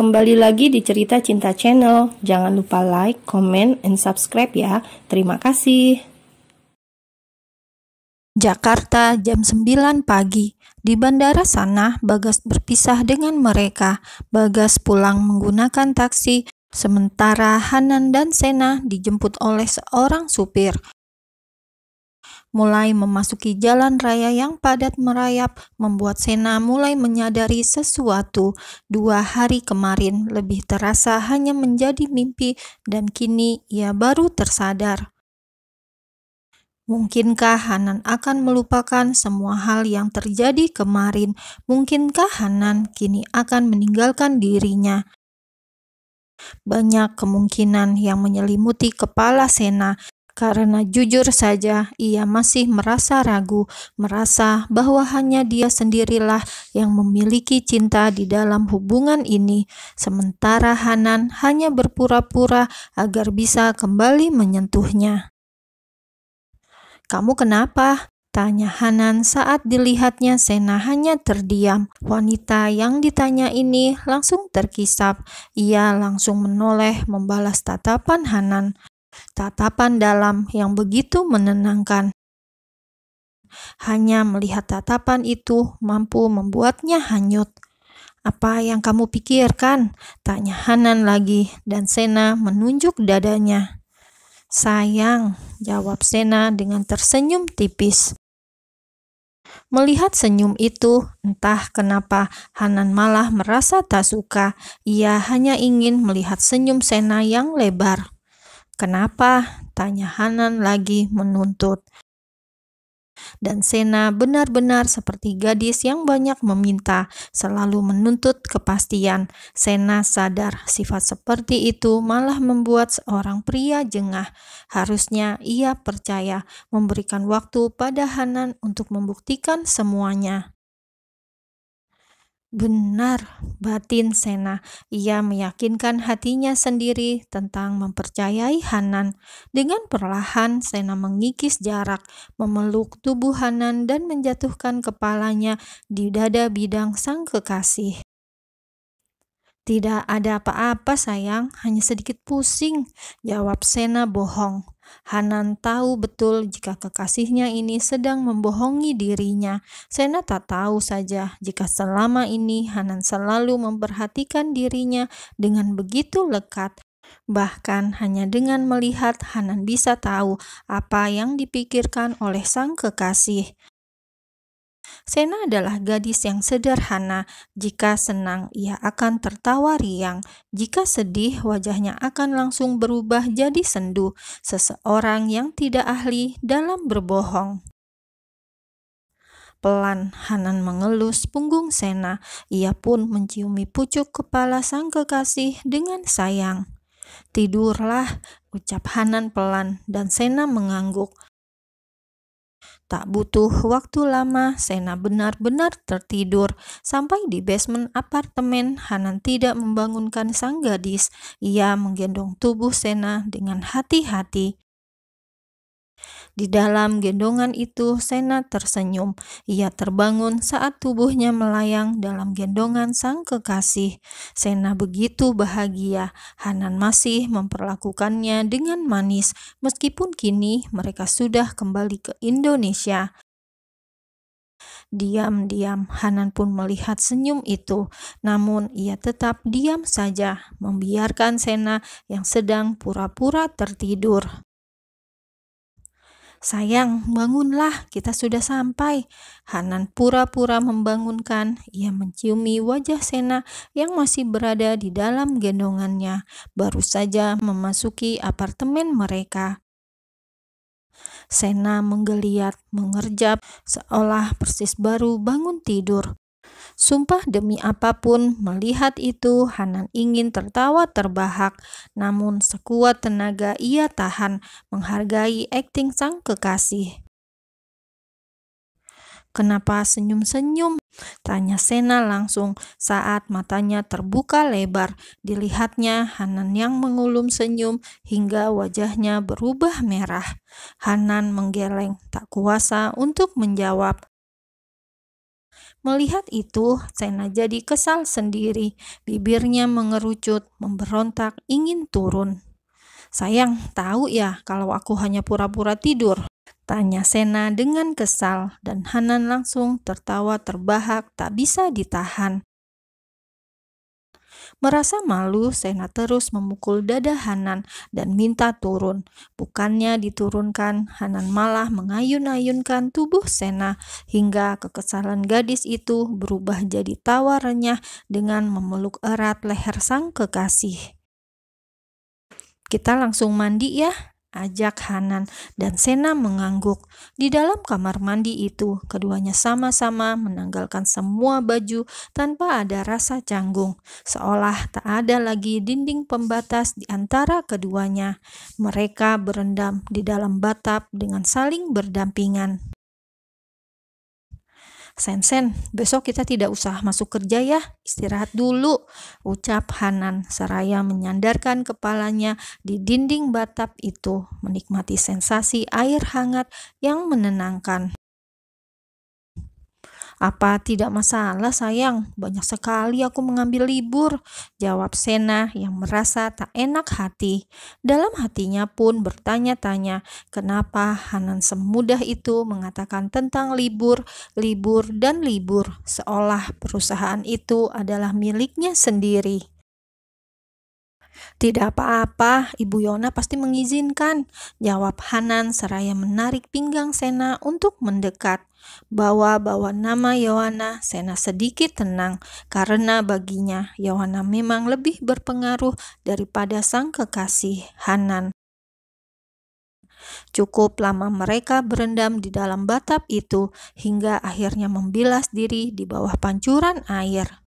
Kembali lagi di Cerita Cinta Channel. Jangan lupa like, comment, and subscribe ya. Terima kasih. Jakarta, jam 9 pagi. Di bandara sana, Bagas berpisah dengan mereka. Bagas pulang menggunakan taksi, sementara Hanan dan Sena dijemput oleh seorang supir. Mulai memasuki jalan raya yang padat merayap, membuat Sena mulai menyadari sesuatu. 2 hari kemarin lebih terasa hanya menjadi mimpi, dan kini ia baru tersadar. Mungkinkah Hanan akan melupakan semua hal yang terjadi kemarin? Mungkinkah Hanan kini akan meninggalkan dirinya? Banyak kemungkinan yang menyelimuti kepala Sena, karena jujur saja ia masih merasa ragu, merasa bahwa hanya dia sendirilah yang memiliki cinta di dalam hubungan ini, sementara Hanan hanya berpura-pura agar bisa kembali menyentuhnya. "Kamu kenapa?" tanya Hanan saat dilihatnya Sena hanya terdiam. Wanita yang ditanya ini langsung terkisap. Ia langsung menoleh membalas tatapan Hanan. Tatapan dalam yang begitu menenangkan. Hanya melihat tatapan itu mampu membuatnya hanyut. "Apa yang kamu pikirkan?" tanya Hanan lagi, dan Sena menunjuk dadanya. "Sayang," jawab Sena dengan tersenyum tipis. Melihat senyum itu, entah kenapa Hanan malah merasa tak suka. Ia hanya ingin melihat senyum Sena yang lebar. "Kenapa?" tanya Hanan lagi menuntut. Dan Sena benar-benar seperti gadis yang banyak meminta, selalu menuntut kepastian. Sena sadar sifat seperti itu malah membuat seorang pria jengah. Harusnya ia percaya, memberikan waktu pada Hanan untuk membuktikan semuanya. Benar, batin Sena. Ia meyakinkan hatinya sendiri tentang mempercayai Hanan. Dengan perlahan, Sena mengikis jarak, memeluk tubuh Hanan dan menjatuhkan kepalanya di dada bidang sang kekasih. "Tidak ada apa-apa sayang, hanya sedikit pusing," jawab Sena bohong. Hanan tahu betul jika kekasihnya ini sedang membohongi dirinya. Sena tak tahu saja jika selama ini Hanan selalu memperhatikan dirinya dengan begitu lekat. Bahkan hanya dengan melihat Hanan bisa tahu apa yang dipikirkan oleh sang kekasih. Sena adalah gadis yang sederhana. Jika senang, ia akan tertawa riang. Jika sedih, wajahnya akan langsung berubah jadi sendu. Seseorang yang tidak ahli dalam berbohong. Pelan, Hanan mengelus punggung Sena. Ia pun menciumi pucuk kepala sang kekasih dengan sayang. "Tidurlah," ucap Hanan pelan, dan Sena mengangguk. Tak butuh waktu lama, Sena benar-benar tertidur. Sampai di basement apartemen, Hanan tidak membangunkan sang gadis. Ia menggendong tubuh Sena dengan hati-hati. Di dalam gendongan itu, Sena tersenyum. Ia terbangun saat tubuhnya melayang dalam gendongan sang kekasih. Sena begitu bahagia. Hanan masih memperlakukannya dengan manis, meskipun kini mereka sudah kembali ke Indonesia. Diam-diam, Hanan pun melihat senyum itu. Namun ia tetap diam saja, membiarkan Sena yang sedang pura-pura tertidur. "Sayang, bangunlah, kita sudah sampai." Hanan pura-pura membangunkan. Ia menciumi wajah Sena yang masih berada di dalam gendongannya. Baru saja memasuki apartemen mereka. Sena menggeliat, mengerjap, seolah persis baru bangun tidur. Sumpah demi apapun, melihat itu Hanan ingin tertawa terbahak, namun sekuat tenaga ia tahan, menghargai akting sang kekasih. "Kenapa senyum-senyum?" tanya Sena langsung saat matanya terbuka lebar. Dilihatnya Hanan yang mengulum senyum hingga wajahnya berubah merah. Hanan menggeleng, tak kuasa untuk menjawab. Melihat itu, Sena jadi kesal sendiri. Bibirnya mengerucut, memberontak, ingin turun. "Sayang, tahu ya kalau aku hanya pura-pura tidur?" tanya Sena dengan kesal, dan Hanan langsung tertawa terbahak tak bisa ditahan. Merasa malu, Sena terus memukul dada Hanan dan minta turun. Bukannya diturunkan, Hanan malah mengayun-ayunkan tubuh Sena hingga kekesalan gadis itu berubah jadi tawa renyah dengan memeluk erat leher sang kekasih. "Kita langsung mandi ya," ajak Hanan, dan Sena mengangguk. Di dalam kamar mandi itu, keduanya sama-sama menanggalkan semua baju tanpa ada rasa canggung, seolah tak ada lagi dinding pembatas di antara keduanya. Mereka berendam di dalam bathtub dengan saling berdampingan. "Sen, besok kita tidak usah masuk kerja ya, istirahat dulu," ucap Hanan seraya menyandarkan kepalanya di dinding bathtub itu, menikmati sensasi air hangat yang menenangkan. "Apa tidak masalah sayang, banyak sekali aku mengambil libur," jawab Sena yang merasa tak enak hati. Dalam hatinya pun bertanya-tanya kenapa Hanan semudah itu mengatakan tentang libur, dan libur, seolah perusahaan itu adalah miliknya sendiri. "Tidak apa-apa, Ibu Yona pasti mengizinkan," jawab Hanan seraya menarik pinggang Sena untuk mendekat. Bawa nama Yohana, Sena sedikit tenang karena baginya Yohana memang lebih berpengaruh daripada sang kekasih Hanan. Cukup lama mereka berendam di dalam bathtub itu hingga akhirnya membilas diri di bawah pancuran air.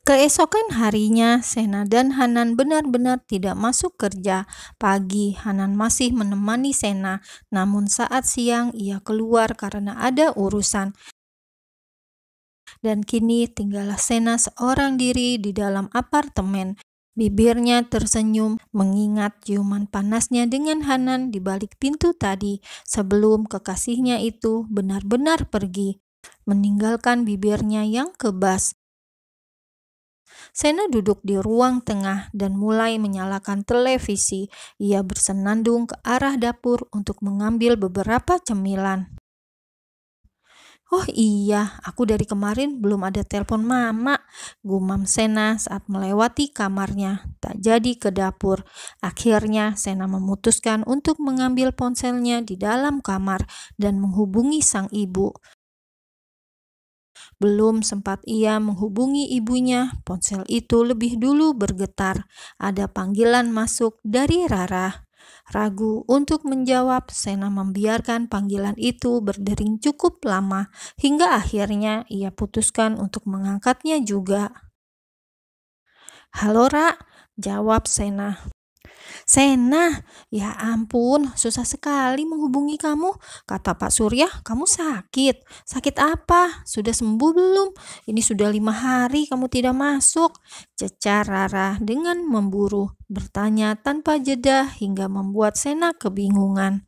Keesokan harinya, Sena dan Hanan benar-benar tidak masuk kerja. Pagi, Hanan masih menemani Sena, namun saat siang ia keluar karena ada urusan. Dan kini tinggallah Sena seorang diri di dalam apartemen. Bibirnya tersenyum mengingat ciuman panasnya dengan Hanan di balik pintu tadi sebelum kekasihnya itu benar-benar pergi, meninggalkan bibirnya yang kebas. Sena duduk di ruang tengah dan mulai menyalakan televisi. Ia bersenandung ke arah dapur untuk mengambil beberapa cemilan. "Oh iya, aku dari kemarin belum ada telepon Mama," gumam Sena saat melewati kamarnya. Tak jadi ke dapur. Akhirnya Sena memutuskan untuk mengambil ponselnya di dalam kamar dan menghubungi sang ibu. Belum sempat ia menghubungi ibunya, ponsel itu lebih dulu bergetar. Ada panggilan masuk dari Rara. Ragu untuk menjawab, Sena membiarkan panggilan itu berdering cukup lama, hingga akhirnya ia putuskan untuk mengangkatnya juga. "Halo, Ra," jawab Sena. "Sena, ya ampun, susah sekali menghubungi kamu. Kata Pak Surya, kamu sakit. Sakit apa? Sudah sembuh belum? Ini sudah 5 hari kamu tidak masuk," cecar Rara dengan memburu, bertanya tanpa jeda hingga membuat Sena kebingungan.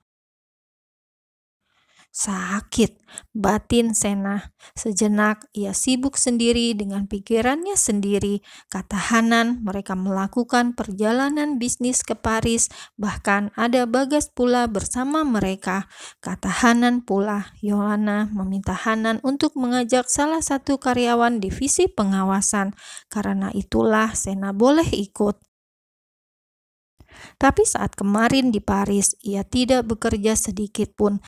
Sakit, batin Sena. Sejenak ia sibuk sendiri dengan pikirannya sendiri. Kata Hanan, mereka melakukan perjalanan bisnis ke Paris, bahkan ada Bagas pula bersama mereka. Kata Hanan pula, Yohana meminta Hanan untuk mengajak salah satu karyawan divisi pengawasan. Karena itulah Sena boleh ikut. Tapi saat kemarin di Paris, ia tidak bekerja sedikit pun.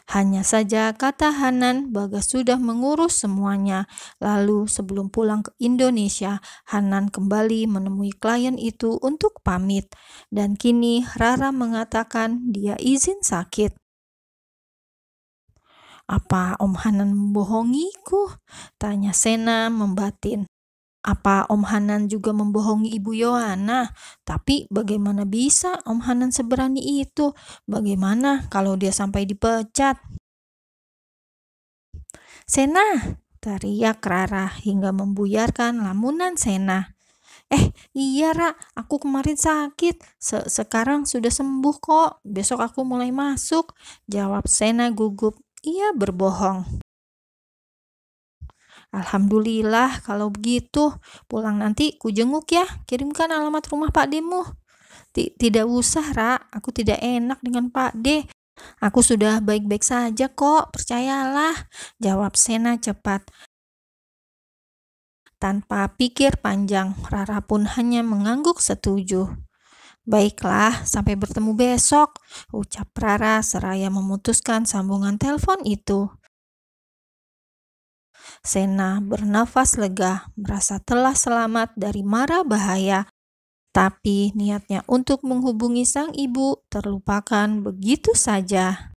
Hanya saja kata Hanan, Bagas sudah mengurus semuanya. Lalu sebelum pulang ke Indonesia, Hanan kembali menemui klien itu untuk pamit. Dan kini Rara mengatakan dia izin sakit. "Apa Om Hanan membohongiku?" tanya Sena membatin. "Apa Om Hanan juga membohongi Ibu Yohana? Tapi bagaimana bisa Om Hanan seberani itu? Bagaimana kalau dia sampai dipecat?" "Sena!" teriak Rara hingga membuyarkan lamunan Sena. Iya Ra, aku kemarin sakit. Sekarang sudah sembuh kok. Besok aku mulai masuk," jawab Sena gugup. Ia berbohong. Alhamdulillah kalau begitu. Pulang nanti ku jenguk ya. Kirimkan alamat rumah Pak Demu. Tidak usah, Ra. Aku tidak enak dengan Pak D. Aku sudah baik-baik saja kok, percayalah, jawab Sena cepat. Tanpa pikir panjang, Rara pun hanya mengangguk setuju. Baiklah, sampai bertemu besok, ucap Rara seraya memutuskan sambungan telepon itu. Sena bernafas lega, merasa telah selamat dari mara bahaya. Tapi niatnya untuk menghubungi sang ibu terlupakan begitu saja.